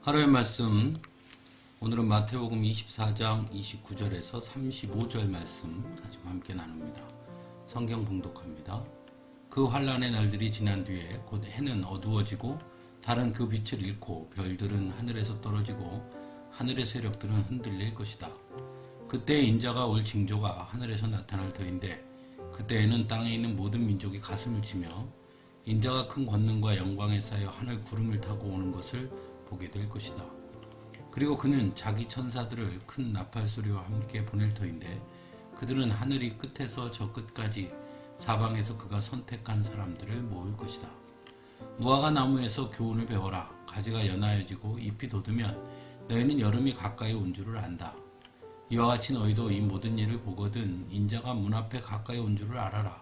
하루의 말씀, 오늘은 마태복음 24장 29절에서 35절 말씀 가지고 함께 나눕니다. 성경 봉독합니다. 그 환란의 날들이 지난 뒤에 곧 해는 어두워지고 달은 그 빛을 잃고 별들은 하늘에서 떨어지고 하늘의 세력들은 흔들릴 것이다. 그때 인자가 올 징조가 하늘에서 나타날 터인데 그때에는 땅에 있는 모든 민족이 가슴을 치며 인자가 큰 권능과 영광에 쌓여 하늘 구름을 타고 오는 것을 보게 될 것이다. 그리고 그는 자기 천사들을 큰 나팔 소리와 함께 보낼 터인데 그들은 하늘이 끝에서 저 끝까지 사방에서 그가 선택한 사람들을 모을 것이다. 무화과 나무에서 교훈을 배워라. 가지가 연하여지고 잎이 돋으면 너희는 여름이 가까이 온 줄을 안다. 이와 같이 너희도 이 모든 일을 보거든 인자가 문 앞에 가까이 온 줄을 알아라.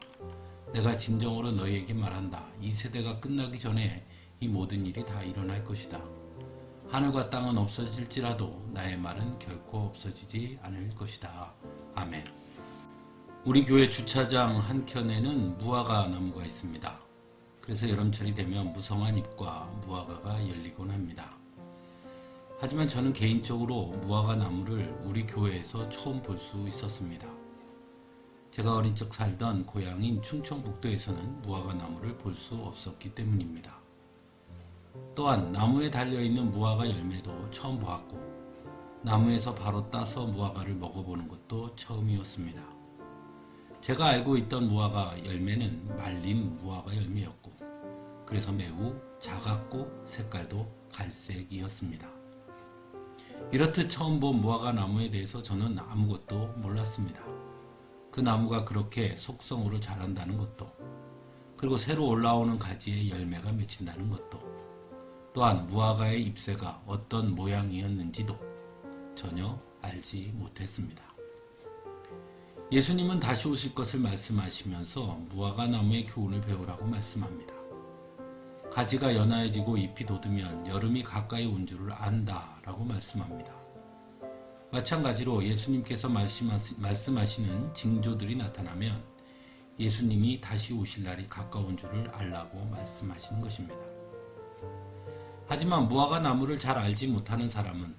내가 진정으로 너희에게 말한다. 이 세대가 끝나기 전에 이 모든 일이 다 일어날 것이다. 하늘과 땅은 없어질지라도 나의 말은 결코 없어지지 않을 것이다. 아멘. 우리 교회 주차장 한켠에는 무화과 나무가 있습니다. 그래서 여름철이 되면 무성한 잎과 무화과가 열리곤 합니다. 하지만 저는 개인적으로 무화과 나무를 우리 교회에서 처음 볼 수 있었습니다. 제가 어린 적 살던 고향인 충청북도에서는 무화과 나무를 볼 수 없었기 때문입니다. 또한 나무에 달려있는 무화과 열매도 처음 보았고 나무에서 바로 따서 무화과를 먹어보는 것도 처음이었습니다. 제가 알고 있던 무화과 열매는 말린 무화과 열매였고 그래서 매우 작았고 색깔도 갈색이었습니다. 이렇듯 처음 본 무화과 나무에 대해서 저는 아무것도 몰랐습니다. 그 나무가 그렇게 속성으로 자란다는 것도 그리고 새로 올라오는 가지에 열매가 맺힌다는 것도 또한 무화과의 잎새가 어떤 모양이었는지도 전혀 알지 못했습니다. 예수님은 다시 오실 것을 말씀하시면서 무화과 나무의 교훈을 배우라고 말씀합니다. 가지가 연하여지고 잎이 돋으면 여름이 가까이 온 줄을 안다 라고 말씀합니다. 마찬가지로 예수님께서 말씀하시는 징조들이 나타나면 예수님이 다시 오실 날이 가까운 줄을 알라고 말씀하시는 것입니다. 하지만 무화과 나무를 잘 알지 못하는 사람은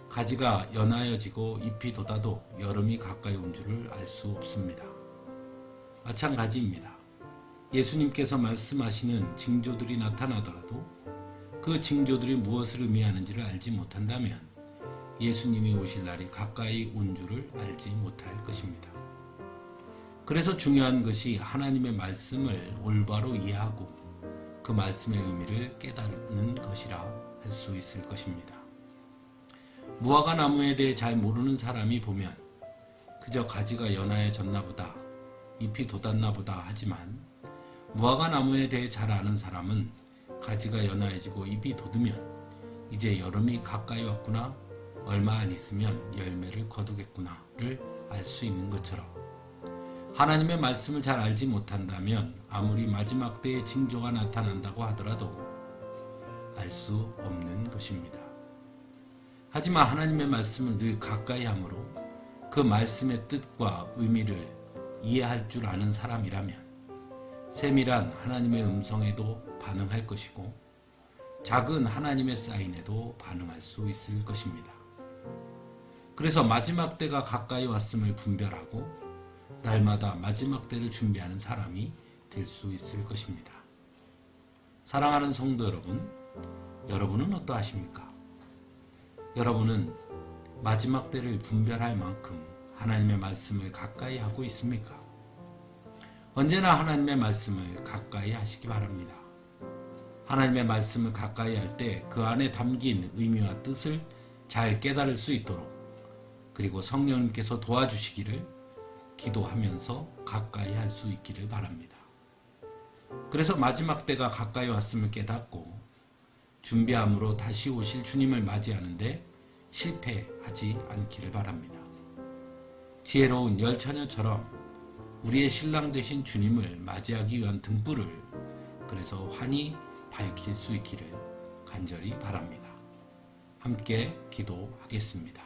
가지가 연하여지고 잎이 돋아도 여름이 가까이 온 줄을 알 수 없습니다. 마찬가지입니다. 예수님께서 말씀하시는 징조들이 나타나더라도 그 징조들이 무엇을 의미하는지를 알지 못한다면 예수님이 오실 날이 가까이 온 줄을 알지 못할 것입니다. 그래서 중요한 것이 하나님의 말씀을 올바로 이해하고 그 말씀의 의미를 깨닫는 것이라 할 수 있을 것입니다. 무화과 나무에 대해 잘 모르는 사람이 보면 그저 가지가 연하여졌나 보다, 잎이 돋았나 보다 하지만 무화과 나무에 대해 잘 아는 사람은 가지가 연하여지고 잎이 돋으면 이제 여름이 가까이 왔구나, 얼마 안 있으면 열매를 거두겠구나를 알 수 있는 것처럼 하나님의 말씀을 잘 알지 못한다면 아무리 마지막 때의 징조가 나타난다고 하더라도 알 수 없는 것입니다. 하지만 하나님의 말씀을 늘 가까이 하므로 그 말씀의 뜻과 의미를 이해할 줄 아는 사람이라면 세밀한 하나님의 음성에도 반응할 것이고 작은 하나님의 사인에도 반응할 수 있을 것입니다. 그래서 마지막 때가 가까이 왔음을 분별하고 날마다 마지막 때를 준비하는 사람이 될 수 있을 것입니다. 사랑하는 성도 여러분, 여러분은 어떠하십니까? 여러분은 마지막 때를 분별할 만큼 하나님의 말씀을 가까이 하고 있습니까? 언제나 하나님의 말씀을 가까이 하시기 바랍니다. 하나님의 말씀을 가까이 할 때 그 안에 담긴 의미와 뜻을 잘 깨달을 수 있도록 그리고 성령님께서 도와주시기를 기도하면서 가까이 할 수 있기를 바랍니다. 그래서 마지막 때가 가까이 왔음을 깨닫고 준비함으로 다시 오실 주님을 맞이하는데 실패하지 않기를 바랍니다. 지혜로운 열처녀처럼 우리의 신랑 되신 주님을 맞이하기 위한 등불을 그래서 환히 밝힐 수 있기를 간절히 바랍니다. 함께 기도하겠습니다.